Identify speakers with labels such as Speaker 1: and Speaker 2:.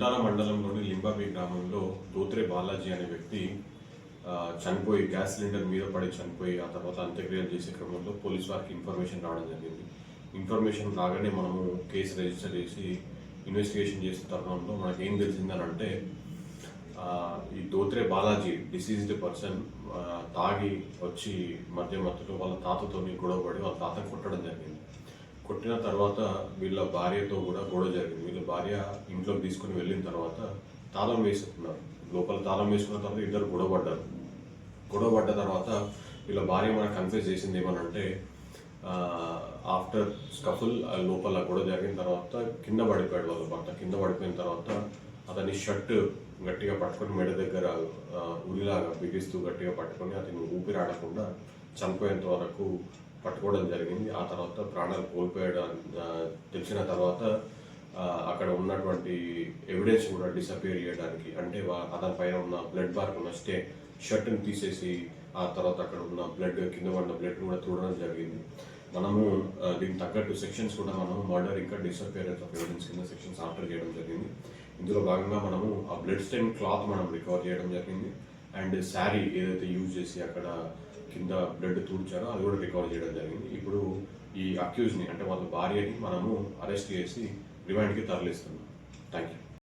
Speaker 1: కుంటాల మండలంలోని లింబాబి గ్రామంలో దోత్రే బాలాజీ అనే వ్యక్తి చనిపోయి గ్యాస్ సిలిండర్ మీద పడి చనిపోయి ఆ తర్వాత అంత్యక్రియలు చేసే క్రమంలో పోలీస్ వారికి ఇన్ఫర్మేషన్ రావడం జరిగింది. ఇన్ఫర్మేషన్ రాగానే మనము కేసు రిజిస్టర్ చేసి ఇన్వెస్టిగేషన్ చేసిన తరుణంలో మనకు ఏం తెలిసిందని అంటే ఈ దోత్రే బాలాజీ డిసీజ్డ్ పర్సన్ తాగి వచ్చి మధ్యలో వాళ్ళ తాతతోని గొడవపడి వాళ్ళ తాతను కొట్టడం జరిగింది. కొట్టిన తర్వాత వీళ్ళ భార్యతో కూడా గొడవ జరిగింది. వీళ్ళ భార్య ఇంట్లోకి తీసుకుని వెళ్ళిన తర్వాత తాళం వేసుకున్నారు. లోపల తాళం వేసుకున్న తర్వాత ఇద్దరు గొడవపడ్డ తర్వాత వీళ్ళ భార్య మనకు కన్ఫ్యూజ్ చేసింది ఏమనంటే ఆఫ్టర్ స్కఫుల్ లోపల గొడవ జరిగిన తర్వాత కింద పడిపోయాడు వాళ్ళ భర్త. కింద పడిపోయిన తర్వాత అతని షర్ట్ గట్టిగా పట్టుకొని మెడ దగ్గర ఉరిలాగా బిగిస్తూ గట్టిగా పట్టుకొని అతను ఊపిరాడకుండా చనిపోయేంత వరకు పట్టుకోవడం జరిగింది. ఆ తర్వాత ప్రాణాలు కోల్పోయడం తెలిసిన తర్వాత అక్కడ ఉన్నటువంటి ఎవిడెన్స్ కూడా డిసపియర్ చేయడానికి అంటే అతని పైన ఉన్న బ్లడ్ మార్క్ ఉన్న షర్ట్ని తీసేసి ఆ తర్వాత అక్కడ ఉన్న బ్లడ్ కింద పడిన బ్లడ్ కూడా చూడడం జరిగింది. మనము దీనికి తగ్గట్టు సెక్షన్స్ కూడా మనం మర్డర్ ఇంకా డిసపియరెన్స్ ఆఫ్ ఎవిడెన్స్ కింద సెక్షన్స్ ఆర్డర్ చేయడం జరిగింది. ఇందులో భాగంగా మనము ఆ బ్లడ్ స్టెయిన్ క్లాత్ మనం రికవర్ చేయడం జరిగింది. అండ్ శారీ ఏదైతే యూజ్ చేసి అక్కడ కింద బ్లడ్ తూడ్చారో అది కూడా రికవర్ చేయడం జరిగింది. ఇప్పుడు ఈ అక్యూజ్ని అంటే వాళ్ళ భార్యని మనము అరెస్ట్ చేసి రిమాండ్కి తరలిస్తున్నాం. Thank you.